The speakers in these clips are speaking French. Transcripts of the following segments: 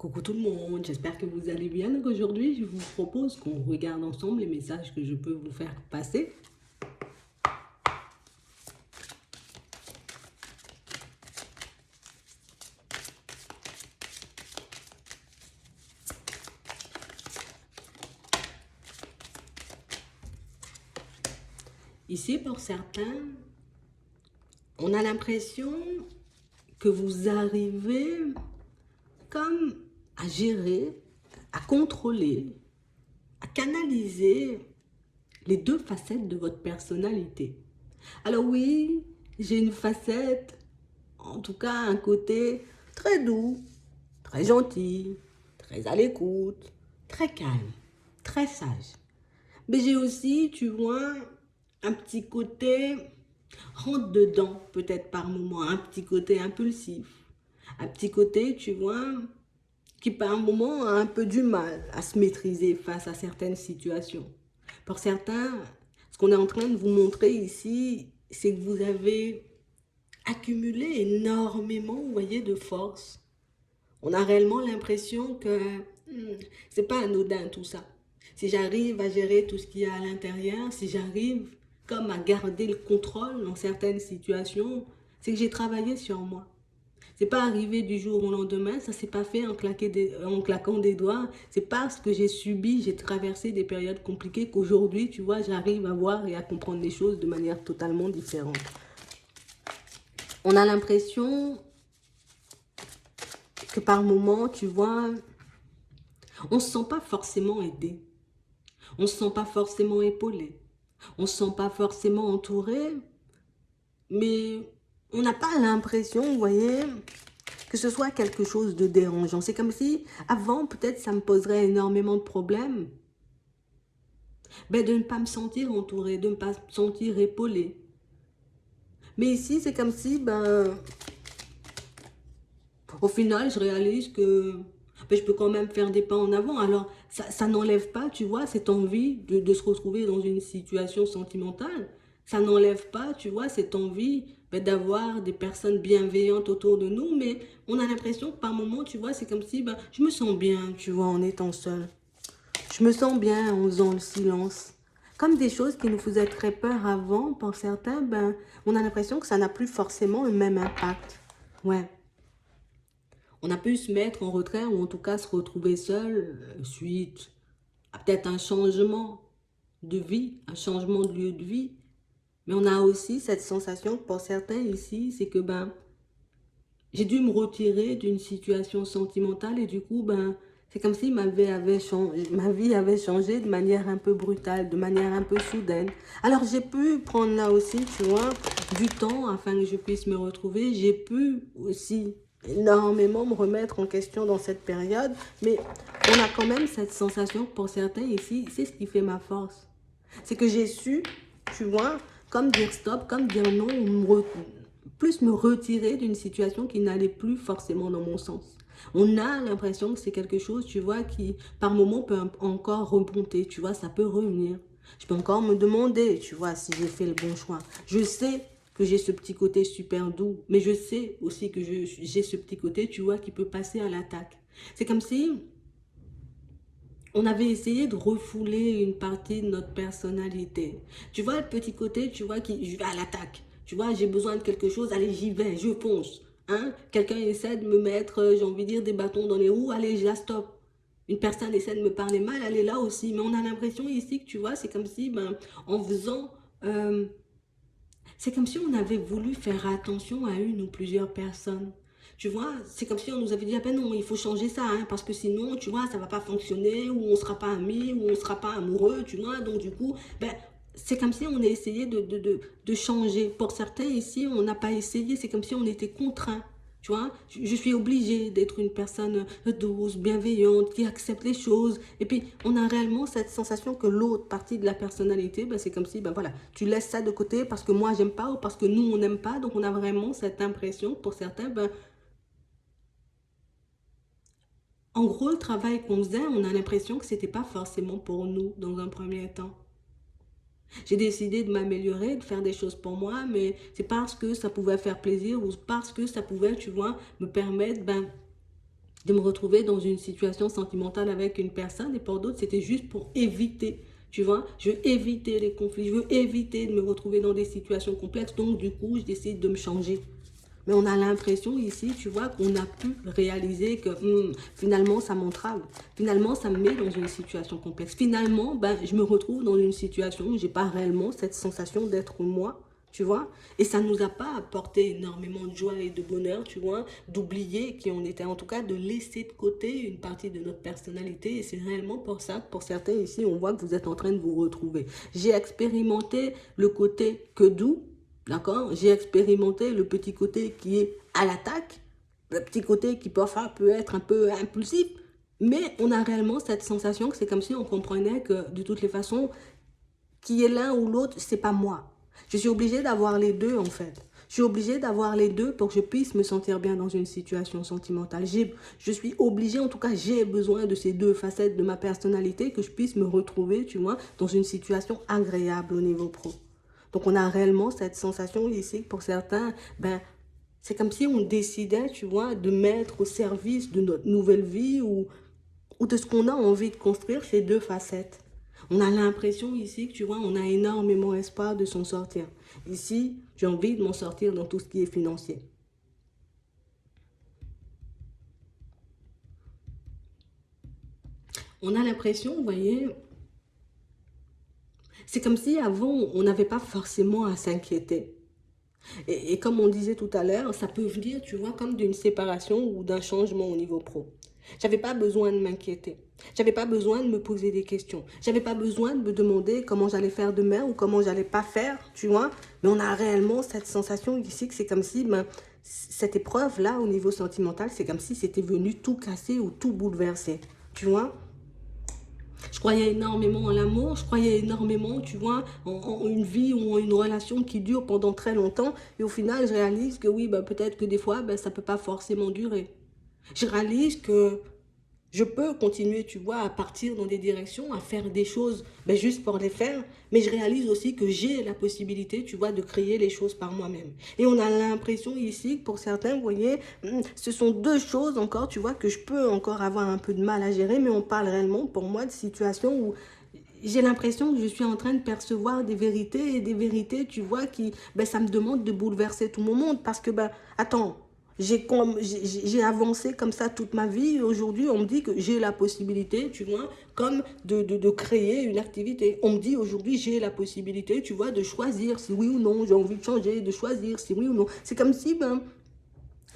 Coucou tout le monde, j'espère que vous allez bien. Donc aujourd'hui, je vous propose qu'on regarde ensemble les messages que je peux vous faire passer. Ici, pour certains, on a l'impression que vous arrivez comme à gérer, à contrôler, à canaliser les deux facettes de votre personnalité. Alors oui, j'ai une facette, en tout cas un côté très doux, très gentil, très à l'écoute, très calme, très sage. Mais j'ai aussi, tu vois, un petit côté rentre dedans, peut-être par moment, un petit côté impulsif, un petit côté, tu vois, qui par moment a un peu du mal à se maîtriser face à certaines situations. Pour certains, ce qu'on est en train de vous montrer ici, c'est que vous avez accumulé énormément, vous voyez, de force. On a réellement l'impression que c'est pas anodin tout ça. Si j'arrive à gérer tout ce qu'il y a à l'intérieur, si j'arrive comme à garder le contrôle dans certaines situations, c'est que j'ai travaillé sur moi. C'est pas arrivé du jour au lendemain, ça s'est pas fait en claquant des doigts. C'est parce que j'ai subi, j'ai traversé des périodes compliquées qu'aujourd'hui, tu vois, j'arrive à voir et à comprendre les choses de manière totalement différente. On a l'impression que par moments, tu vois, on ne se sent pas forcément aidé. On ne se sent pas forcément épaulé. On ne se sent pas forcément entouré. Mais on n'a pas l'impression, vous voyez, que ce soit quelque chose de dérangeant. C'est comme si, avant, peut-être, ça me poserait énormément de problèmes. Ben, de ne pas me sentir entouré, de ne pas me sentir épaulé. Mais ici, c'est comme si, ben, au final, je réalise que ben, je peux quand même faire des pas en avant. Alors, ça n'enlève pas, tu vois, cette envie de se retrouver dans une situation sentimentale. Ça n'enlève pas, tu vois, cette envie ben, d'avoir des personnes bienveillantes autour de nous. Mais on a l'impression que par moments, tu vois, c'est comme si ben, je me sens bien, tu vois, en étant seule. Je me sens bien en faisant le silence. Comme des choses qui nous faisaient très peur avant, pour certains, ben, on a l'impression que ça n'a plus forcément le même impact. Ouais. On a pu se mettre en retrait ou en tout cas se retrouver seul suite à peut-être un changement de vie, un changement de lieu de vie. Mais on a aussi cette sensation que pour certains ici, c'est que ben, j'ai dû me retirer d'une situation sentimentale et du coup, ben, c'est comme si ma vie avait changé de manière un peu brutale, de manière un peu soudaine. Alors j'ai pu prendre là aussi, tu vois, du temps afin que je puisse me retrouver. J'ai pu aussi énormément me remettre en question dans cette période, mais on a quand même cette sensation pour certains ici, c'est ce qui fait ma force. C'est que j'ai su, tu vois, comme dire stop, comme dire non, plus me retirer d'une situation qui n'allait plus forcément dans mon sens. On a l'impression que c'est quelque chose, tu vois, qui par moment peut encore remonter, tu vois, ça peut revenir. Je peux encore me demander, tu vois, si j'ai fait le bon choix. Je sais que j'ai ce petit côté super doux, mais je sais aussi que j'ai ce petit côté, tu vois, qui peut passer à l'attaque. C'est comme si on avait essayé de refouler une partie de notre personnalité. Tu vois, le petit côté, tu vois, qui je vais à l'attaque. Tu vois, j'ai besoin de quelque chose, allez, j'y vais, je fonce. Hein? Quelqu'un essaie de me mettre, j'ai envie de dire, des bâtons dans les roues, allez, je la stoppe. Une personne essaie de me parler mal, elle est là aussi. Mais on a l'impression ici que, tu vois, c'est comme si, ben, en faisant... c'est comme si on avait voulu faire attention à une ou plusieurs personnes. Tu vois, c'est comme si on nous avait dit, ah ben non, il faut changer ça, hein, parce que sinon, tu vois, ça va pas fonctionner, ou on sera pas amis, ou on sera pas amoureux, tu vois. Donc du coup, ben, c'est comme si on a essayé de changer. Pour certains ici, on n'a pas essayé, c'est comme si on était contraint. Tu vois, je suis obligée d'être une personne douce, bienveillante, qui accepte les choses. Et puis, on a réellement cette sensation que l'autre partie de la personnalité, ben, c'est comme si, ben voilà, tu laisses ça de côté parce que moi, j'aime pas ou parce que nous, on n'aime pas. Donc, on a vraiment cette impression, pour certains, ben, en gros, le travail qu'on faisait, on a l'impression que c'était pas forcément pour nous dans un premier temps. J'ai décidé de m'améliorer, de faire des choses pour moi, mais c'est parce que ça pouvait faire plaisir ou parce que ça pouvait, tu vois, me permettre, ben, de me retrouver dans une situation sentimentale avec une personne, et pour d'autres, c'était juste pour éviter. Tu vois, je veux éviter les conflits, je veux éviter de me retrouver dans des situations complexes, donc du coup, je décide de me changer. Mais on a l'impression ici, tu vois, qu'on a pu réaliser que finalement, ça m'entrave. Finalement, ça me met dans une situation complexe. Finalement, ben, je me retrouve dans une situation où je n'ai pas réellement cette sensation d'être moi, tu vois. Et ça ne nous a pas apporté énormément de joie et de bonheur, tu vois, d'oublier qui on était, en tout cas de laisser de côté une partie de notre personnalité. Et c'est réellement pour ça que pour certains ici, on voit que vous êtes en train de vous retrouver. J'ai expérimenté le côté que doux, d'accord? J'ai expérimenté le petit côté qui est à l'attaque, le petit côté qui parfois peut être un peu impulsif, mais on a réellement cette sensation que c'est comme si on comprenait que de toutes les façons, qui est l'un ou l'autre, c'est pas moi. Je suis obligée d'avoir les deux en fait. Je suis obligée d'avoir les deux pour que je puisse me sentir bien dans une situation sentimentale. Je suis obligée, en tout cas, j'ai besoin de ces deux facettes de ma personnalité que je puisse me retrouver, tu vois, dans une situation agréable au niveau pro. Donc on a réellement cette sensation ici que pour certains, ben, c'est comme si on décidait, tu vois, de mettre au service de notre nouvelle vie ou de ce qu'on a envie de construire ces deux facettes. On a l'impression ici que, tu vois, on a énormément espoir de s'en sortir. Ici, j'ai envie de m'en sortir dans tout ce qui est financier. On a l'impression, vous voyez, c'est comme si avant, on n'avait pas forcément à s'inquiéter. Et comme on disait tout à l'heure, ça peut venir, tu vois, comme d'une séparation ou d'un changement au niveau pro. J'avais pas besoin de m'inquiéter. J'avais pas besoin de me poser des questions. J'avais pas besoin de me demander comment j'allais faire demain ou comment j'allais pas faire, tu vois. Mais on a réellement cette sensation ici que c'est comme si, ben, cette épreuve-là, au niveau sentimental, c'est comme si c'était venu tout casser ou tout bouleverser, tu vois. Je croyais énormément en l'amour, je croyais énormément, tu vois, en une vie ou en une relation qui dure pendant très longtemps. Et au final, je réalise que oui, bah, peut-être que des fois, bah, ça ne peut pas forcément durer. Je réalise que je peux continuer, tu vois, à partir dans des directions, à faire des choses ben, juste pour les faire, mais je réalise aussi que j'ai la possibilité, tu vois, de créer les choses par moi-même. Et on a l'impression ici que pour certains, vous voyez, ce sont deux choses encore, tu vois, que je peux encore avoir un peu de mal à gérer, mais on parle réellement pour moi de situations où j'ai l'impression que je suis en train de percevoir des vérités et des vérités, tu vois, qui, ben, ça me demande de bouleverser tout mon monde parce que, ben, attends, j'ai avancé comme ça toute ma vie. Et aujourd'hui, on me dit que j'ai la possibilité, tu vois, comme de créer une activité. On me dit aujourd'hui, j'ai la possibilité, tu vois, de choisir si oui ou non, j'ai envie de changer, de choisir si oui ou non. C'est comme si, ben,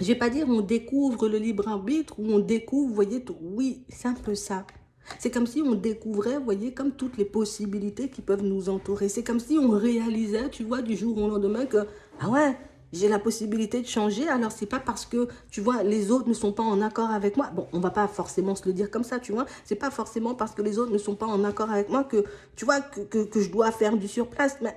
je vais pas dire on découvre le libre arbitre ou on découvre, vous voyez, tout. Oui, c'est un peu ça. C'est comme si on découvrait, vous voyez, comme toutes les possibilités qui peuvent nous entourer. C'est comme si on réalisait, tu vois, du jour au lendemain que, ah ouais, j'ai la possibilité de changer, alors c'est pas parce que, tu vois, les autres ne sont pas en accord avec moi. Bon, on va pas forcément se le dire comme ça, tu vois. C'est pas forcément parce que les autres ne sont pas en accord avec moi que, tu vois, que je dois faire du surplace. Mais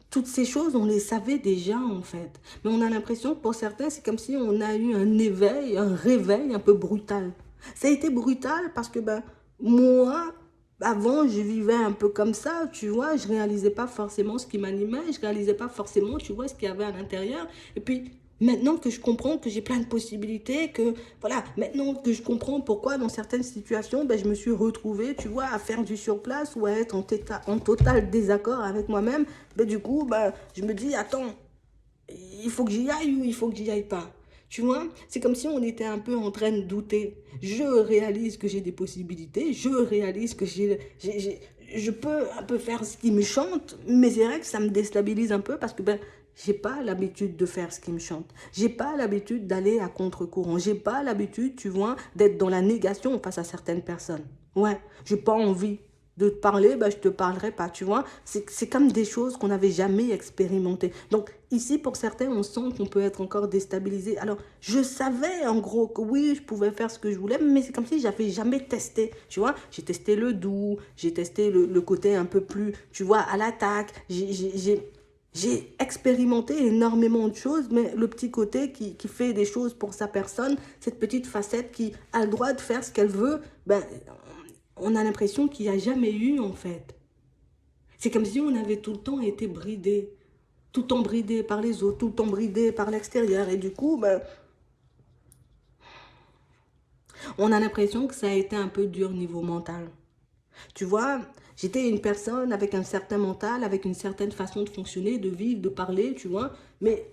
toutes ces choses, on les savait déjà en fait. Mais on a l'impression que pour certains, c'est comme si on a eu un éveil, un réveil un peu brutal. Ça a été brutal parce que ben, moi, avant, je vivais un peu comme ça, tu vois. Je réalisais pas forcément ce qui m'animait, je réalisais pas forcément, tu vois, ce qu'il y avait à l'intérieur. Et puis, maintenant que je comprends que j'ai plein de possibilités, que voilà, maintenant que je comprends pourquoi dans certaines situations, ben, je me suis retrouvée, tu vois, à faire du surplace ou à être en total désaccord avec moi-même, ben, du coup, ben, je me dis, attends, il faut que j'y aille ou il faut que j'y aille pas. Tu vois, c'est comme si on était un peu en train de douter. Je réalise que j'ai des possibilités, je réalise que je peux un peu faire ce qui me chante, mais c'est vrai que ça me déstabilise un peu parce que ben, j'ai pas l'habitude de faire ce qui me chante. J'ai pas l'habitude d'aller à contre-courant. J'ai pas l'habitude, tu vois, d'être dans la négation face à certaines personnes. Ouais, j'ai pas envie de te parler, bah, je te parlerai pas, tu vois. C'est comme des choses qu'on n'avait jamais expérimentées. Donc ici, pour certains, on sent qu'on peut être encore déstabilisé. Alors, je savais en gros que oui, je pouvais faire ce que je voulais, mais c'est comme si j'avais jamais testé, tu vois. J'ai testé le doux, j'ai testé le côté un peu plus, tu vois, à l'attaque. J'ai expérimenté énormément de choses, mais le petit côté qui fait des choses pour sa personne, cette petite facette qui a le droit de faire ce qu'elle veut, ben, on a l'impression qu'il n'y a jamais eu en fait. C'est comme si on avait tout le temps été bridé, tout le temps bridé par les autres, tout le temps bridé par l'extérieur. Et du coup, ben, On a l'impression que ça a été un peu dur niveau mental. Tu vois, j'étais une personne avec un certain mental, avec une certaine façon de fonctionner, de vivre, de parler, tu vois. Mais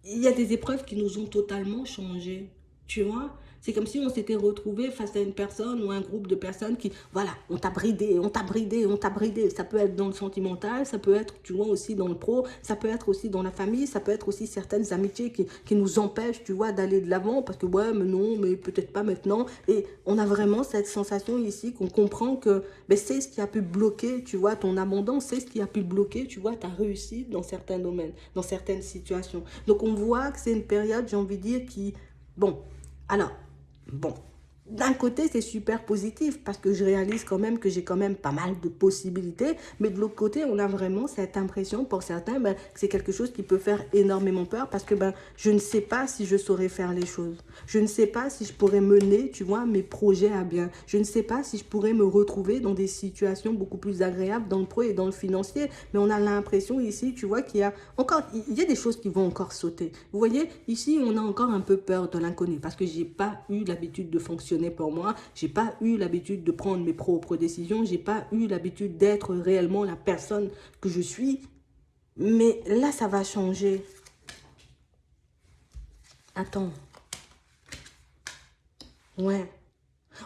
il y a des épreuves qui nous ont totalement changé, tu vois. C'est comme si on s'était retrouvé face à une personne ou un groupe de personnes qui, voilà, on t'a bridé, on t'a bridé, on t'a bridé. Ça peut être dans le sentimental, ça peut être, tu vois, aussi dans le pro, ça peut être aussi dans la famille, ça peut être aussi certaines amitiés qui nous empêchent, tu vois, d'aller de l'avant parce que, ouais, mais non, mais peut-être pas maintenant. Et on a vraiment cette sensation ici qu'on comprend que ben, c'est ce qui a pu bloquer, tu vois, ton abondance, c'est ce qui a pu bloquer, tu vois, ta réussite dans certains domaines, dans certaines situations. Donc on voit que c'est une période, j'ai envie de dire, qui... Bon, alors, bon, d'un côté, c'est super positif parce que je réalise quand même que j'ai quand même pas mal de possibilités. Mais de l'autre côté, on a vraiment cette impression pour certains ben, que c'est quelque chose qui peut faire énormément peur parce que ben, je ne sais pas si je saurais faire les choses. Je ne sais pas si je pourrais mener, tu vois, mes projets à bien. Je ne sais pas si je pourrais me retrouver dans des situations beaucoup plus agréables dans le pro et dans le financier. Mais on a l'impression ici, tu vois, qu'il y a encore, il y a des choses qui vont encore sauter. Vous voyez, ici, on a encore un peu peur de l'inconnu parce que j'ai pas eu l'habitude de fonctionner pour moi. J'ai pas eu l'habitude de prendre mes propres décisions. J'ai pas eu l'habitude d'être réellement la personne que je suis. Mais là, ça va changer. Attends. Ouais.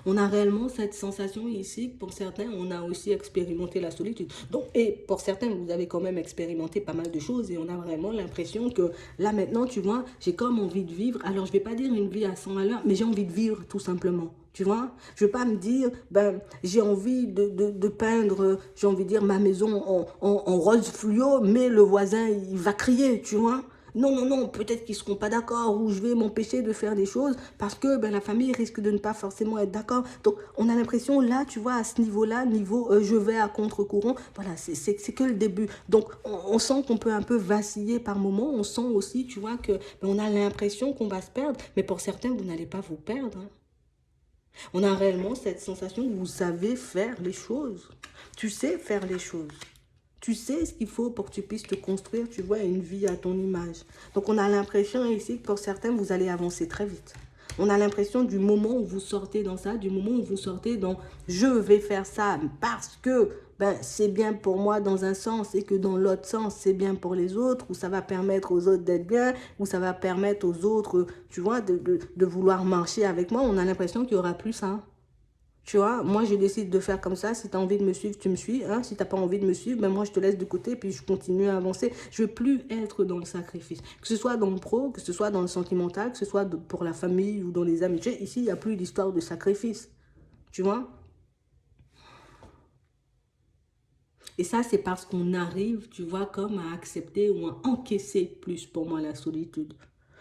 On a réellement cette sensation ici, que pour certains, on a aussi expérimenté la solitude. Donc, et pour certains, vous avez quand même expérimenté pas mal de choses et on a vraiment l'impression que là maintenant, tu vois, j'ai comme envie de vivre. Alors, je vais pas dire une vie à 100 à l'heure, mais j'ai envie de vivre tout simplement. Tu vois, je vais pas me dire, ben, j'ai envie de peindre, j'ai envie de dire ma maison en rose fluo, mais le voisin, il va crier, tu vois. Non, non, non, peut-être qu'ils ne seront pas d'accord ou je vais m'empêcher de faire des choses parce que ben, la famille risque de ne pas forcément être d'accord. Donc, on a l'impression, là, tu vois, à ce niveau-là, niveau je vais à contre-courant, voilà, c'est que le début. Donc, on sent qu'on peut un peu vaciller par moment. On sent aussi, tu vois, que ben, on a l'impression qu'on va se perdre. Mais pour certains, vous n'allez pas vous perdre. Hein. On a réellement cette sensation que vous savez faire les choses. Tu sais faire les choses. Tu sais ce qu'il faut pour que tu puisses te construire, tu vois, une vie à ton image. Donc on a l'impression ici que pour certains, vous allez avancer très vite. On a l'impression du moment où vous sortez dans ça, du moment où vous sortez dans je vais faire ça parce que ben, c'est bien pour moi dans un sens et que dans l'autre sens, c'est bien pour les autres, ou ça va permettre aux autres d'être bien, ou ça va permettre aux autres, tu vois, de vouloir marcher avec moi. On a l'impression qu'il y aura plus ça. Tu vois, moi, je décide de faire comme ça. Si tu as envie de me suivre, tu me suis. Hein. Si tu n'as pas envie de me suivre, ben moi, je te laisse de côté puis je continue à avancer. Je ne veux plus être dans le sacrifice. Que ce soit dans le pro, que ce soit dans le sentimental, que ce soit pour la famille ou dans les amitiés. Ici, il n'y a plus d'histoire de sacrifice. Tu vois. Et ça, c'est parce qu'on arrive, tu vois, comme à accepter ou à encaisser plus pour moi la solitude.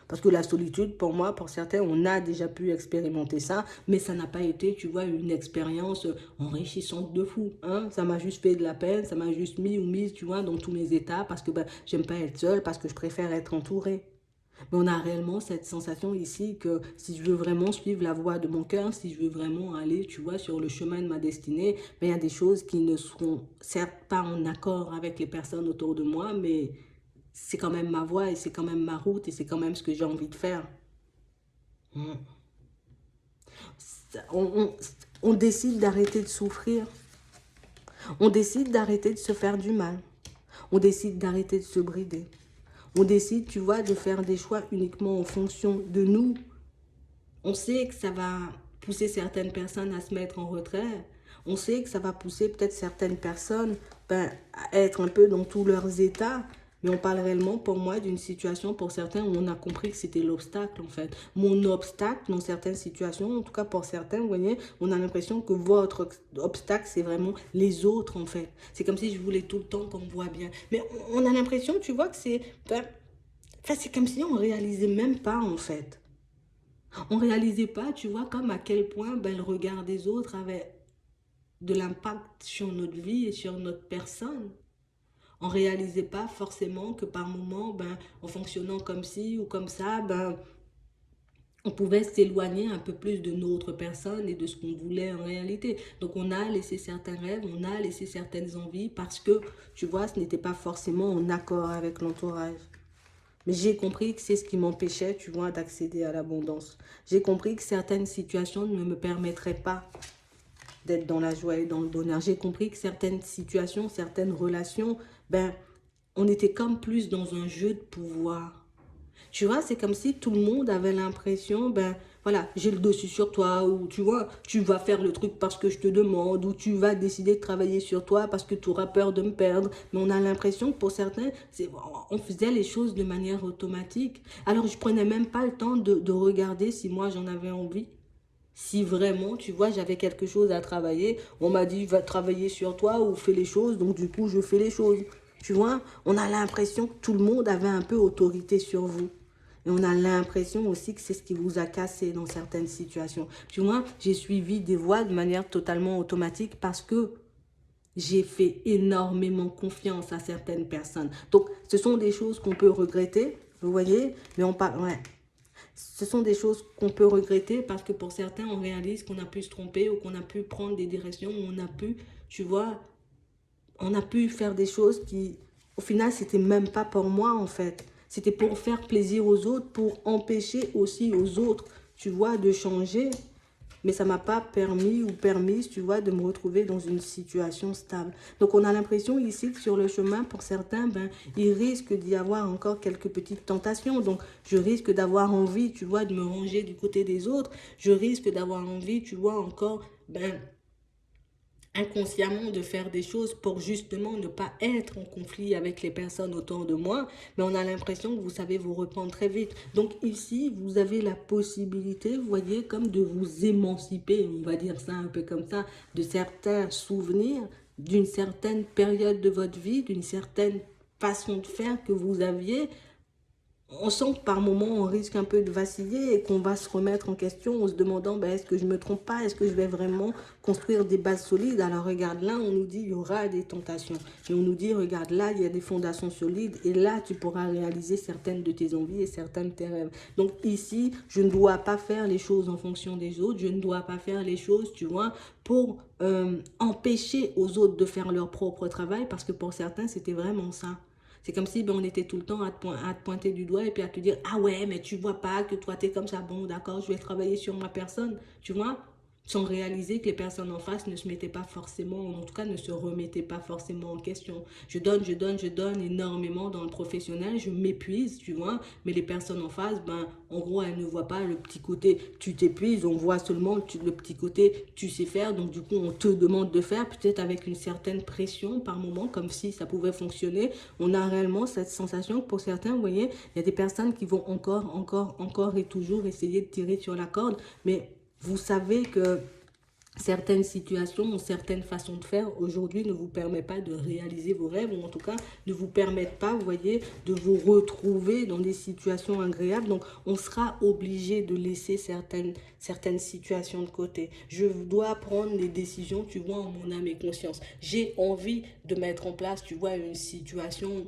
Parce que la solitude, pour moi, pour certains, on a déjà pu expérimenter ça, mais ça n'a pas été, tu vois, une expérience enrichissante de fou. Hein? Ça m'a juste fait de la peine, ça m'a juste mis ou mise, tu vois, dans tous mes états, parce que ben, j'aime pas être seule, parce que je préfère être entourée. Mais on a réellement cette sensation ici que si je veux vraiment suivre la voie de mon cœur, si je veux vraiment aller, tu vois, sur le chemin de ma destinée, ben, il y a des choses qui ne seront certes pas en accord avec les personnes autour de moi, mais c'est quand même ma voie et c'est quand même ma route et c'est quand même ce que j'ai envie de faire. Mm. On, on, on décide d'arrêter de souffrir. On décide d'arrêter de se faire du mal. On décide d'arrêter de se brider. On décide, tu vois, de faire des choix uniquement en fonction de nous. On sait que ça va pousser certaines personnes à se mettre en retrait. On sait que ça va pousser peut-être certaines personnes ben, à être un peu dans tous leurs états. Mais on parle réellement pour moi d'une situation pour certains où on a compris que c'était l'obstacle en fait. Mon obstacle dans certaines situations, en tout cas pour certains, vous voyez, on a l'impression que votre obstacle c'est vraiment les autres en fait. C'est comme si je voulais tout le temps qu'on me voit bien. Mais on a l'impression, tu vois, que c'est... Enfin, c'est comme si on ne réalisait même pas en fait. On ne réalisait pas, tu vois, comme à quel point ben, le regard des autres avait de l'impact sur notre vie et sur notre personne. On ne réalisait pas forcément que par moment, ben, en fonctionnant comme ci ou comme ça, ben, on pouvait s'éloigner un peu plus de notre personne et de ce qu'on voulait en réalité. Donc on a laissé certains rêves, on a laissé certaines envies parce que, tu vois, ce n'était pas forcément en accord avec l'entourage. Mais j'ai compris que c'est ce qui m'empêchait, tu vois, d'accéder à l'abondance. J'ai compris que certaines situations ne me permettraient pas d'être dans la joie et dans le bonheur. J'ai compris que certaines situations, certaines relations, ben, on était comme plus dans un jeu de pouvoir. Tu vois, c'est comme si tout le monde avait l'impression, ben voilà, j'ai le dessus sur toi, ou tu vois, tu vas faire le truc parce que je te demande, ou tu vas décider de travailler sur toi parce que tu auras peur de me perdre. Mais on a l'impression que pour certains, on faisait les choses de manière automatique. Alors je prenais même pas le temps de regarder si moi j'en avais envie. Si vraiment, tu vois, j'avais quelque chose à travailler, on m'a dit, va travailler sur toi ou fais les choses, donc du coup, je fais les choses. Tu vois, on a l'impression que tout le monde avait un peu autorité sur vous. Et on a l'impression aussi que c'est ce qui vous a cassé dans certaines situations. Tu vois, j'ai suivi des voies de manière totalement automatique parce que j'ai fait énormément confiance à certaines personnes. Donc, ce sont des choses qu'on peut regretter, vous voyez, mais on parle, ouais. Ce sont des choses qu'on peut regretter parce que pour certains, on réalise qu'on a pu se tromper ou qu'on a pu prendre des directions, où on a pu, tu vois, on a pu faire des choses qui, au final, c'était même pas pour moi, en fait. C'était pour faire plaisir aux autres, pour empêcher aussi aux autres, tu vois, de changer. Mais ça m'a pas permis ou permise, tu vois, de me retrouver dans une situation stable. Donc, on a l'impression ici que sur le chemin, pour certains, ben, il risque d'y avoir encore quelques petites tentations. Donc, je risque d'avoir envie, tu vois, de me ranger du côté des autres. Je risque d'avoir envie, tu vois, encore, ben, inconsciemment de faire des choses pour justement ne pas être en conflit avec les personnes autour de moi, mais on a l'impression que vous savez vous reprendre très vite. Donc ici, vous avez la possibilité, vous voyez, comme de vous émanciper, on va dire ça un peu comme ça, de certains souvenirs, d'une certaine période de votre vie, d'une certaine façon de faire que vous aviez. On sent que par moment, on risque un peu de vaciller et qu'on va se remettre en question en se demandant, ben, est-ce que je ne me trompe pas? Est-ce que je vais vraiment construire des bases solides? Alors regarde, là, on nous dit, il y aura des tentations. Et on nous dit, regarde, là, il y a des fondations solides et là, tu pourras réaliser certaines de tes envies et certains de tes rêves. Donc ici, je ne dois pas faire les choses en fonction des autres. Je ne dois pas faire les choses, tu vois, pour empêcher aux autres de faire leur propre travail parce que pour certains, c'était vraiment ça. C'est comme si ben, on était tout le temps à te pointer du doigt et puis à te dire, ah ouais, mais tu vois pas que toi, t'es comme ça. Bon, d'accord, je vais travailler sur ma personne, tu vois, sans réaliser que les personnes en face ne se mettaient pas forcément, en tout cas ne se remettaient pas forcément en question. Je donne énormément dans le professionnel, je m'épuise, tu vois, mais les personnes en face, ben, en gros, elles ne voient pas le petit côté, tu t'épuises, on voit seulement le petit côté, tu sais faire, donc du coup, on te demande de faire, peut-être avec une certaine pression par moment, comme si ça pouvait fonctionner. On a réellement cette sensation que pour certains, vous voyez, il y a des personnes qui vont encore et toujours essayer de tirer sur la corde, mais vous savez que certaines situations ou certaines façons de faire aujourd'hui ne vous permettent pas de réaliser vos rêves ou en tout cas ne vous permettent pas, vous voyez, de vous retrouver dans des situations agréables. Donc, on sera obligé de laisser certaines situations de côté. Je dois prendre des décisions, tu vois, en mon âme et conscience. J'ai envie de mettre en place, tu vois, une situation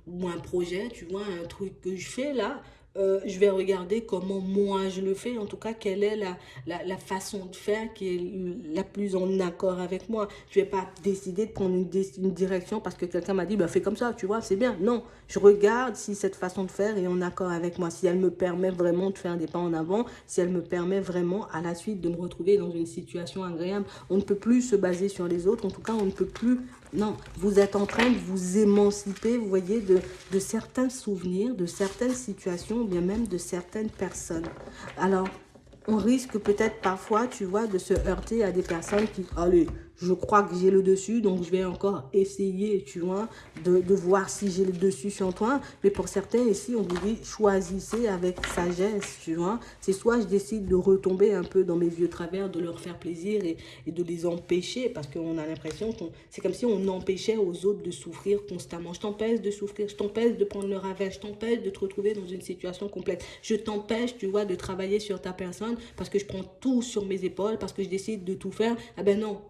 ou un projet, tu vois, un truc que je fais là. Je vais regarder comment moi je le fais, en tout cas quelle est la façon de faire qui est la plus en accord avec moi. Je ne vais pas décider de prendre une direction parce que quelqu'un m'a dit bah, fais comme ça, tu vois, c'est bien. Non, je regarde si cette façon de faire est en accord avec moi, si elle me permet vraiment de faire des pas en avant, si elle me permet vraiment à la suite de me retrouver dans une situation agréable. On ne peut plus se baser sur les autres, en tout cas on ne peut plus. Non, vous êtes en train de vous émanciper, vous voyez, de certains souvenirs, de certaines situations, ou bien même de certaines personnes. Alors, on risque peut-être parfois, tu vois, de se heurter à des personnes qui, allez, je crois que j'ai le dessus, donc je vais encore essayer, tu vois, de voir si j'ai le dessus sur toi. Mais pour certains ici, on vous dit, choisissez avec sagesse, tu vois. C'est soit je décide de retomber un peu dans mes vieux travers, de leur faire plaisir et de les empêcher, parce qu'on a l'impression que c'est comme si on empêchait aux autres de souffrir constamment. Je t'empêche de souffrir, je t'empêche de prendre le ravage, je t'empêche de te retrouver dans une situation complexe. Je t'empêche, tu vois, de travailler sur ta personne parce que je prends tout sur mes épaules, parce que je décide de tout faire. Ah ben non.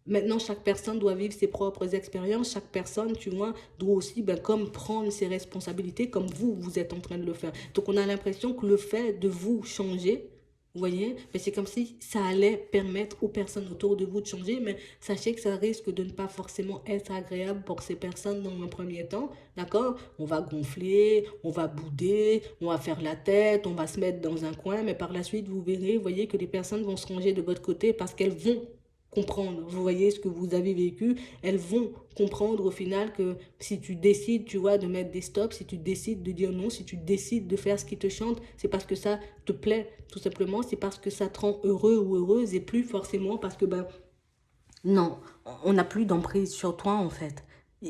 Maintenant, chaque personne doit vivre ses propres expériences. Chaque personne, tu vois, doit aussi, ben, comme prendre ses responsabilités, comme vous êtes en train de le faire. Donc, on a l'impression que le fait de vous changer, Vous voyez? Mais c'est comme si ça allait permettre aux personnes autour de vous de changer, mais sachez que ça risque de ne pas forcément être agréable pour ces personnes dans un premier temps, d'accord? On va gonfler, on va bouder, on va faire la tête, on va se mettre dans un coin, mais par la suite, vous verrez, vous voyez que les personnes vont se ranger de votre côté parce qu'elles vont comprendre. Vous voyez ce que vous avez vécu, elles vont comprendre au final que si tu décides, tu vois, de mettre des stops, si tu décides de dire non, si tu décides de faire ce qui te chante, c'est parce que ça te plaît, tout simplement, c'est parce que ça te rend heureux ou heureuse et plus forcément parce que, ben, non, on n'a plus d'emprise sur toi en fait.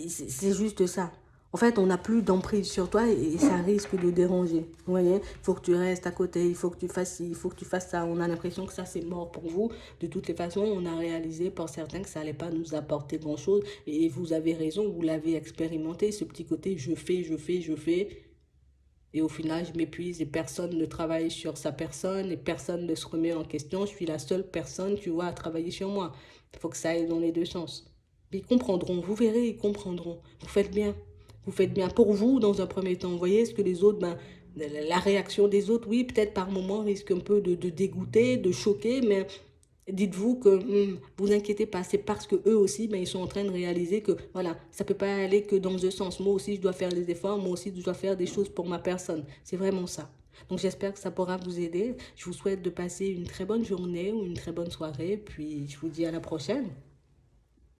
C'est juste ça. En fait, on n'a plus d'emprise sur toi et ça risque de déranger. Vous voyez, il faut que tu restes à côté, il faut que tu fasses ci, il faut que tu fasses ça. On a l'impression que ça, c'est mort pour vous. De toutes les façons, on a réalisé pour certains que ça n'allait pas nous apporter grand-chose. Et vous avez raison, vous l'avez expérimenté, ce petit côté je fais, je fais, je fais. Et au final, je m'épuise et personne ne travaille sur sa personne et personne ne se remet en question. Je suis la seule personne, tu vois, à travailler sur moi. Il faut que ça aille dans les deux sens. Ils comprendront, vous verrez, ils comprendront. Vous faites bien. Vous faites bien pour vous dans un premier temps. Vous voyez ce que les autres, ben, la réaction des autres, oui, peut-être par moment risque un peu de dégoûter, de choquer, mais dites-vous que vous inquiétez pas, c'est parce que eux aussi, ben, ils sont en train de réaliser que voilà, ça peut pas aller que dans un sens. Moi aussi, je dois faire des efforts, moi aussi, je dois faire des choses pour ma personne. C'est vraiment ça. Donc j'espère que ça pourra vous aider. Je vous souhaite de passer une très bonne journée ou une très bonne soirée, puis je vous dis à la prochaine.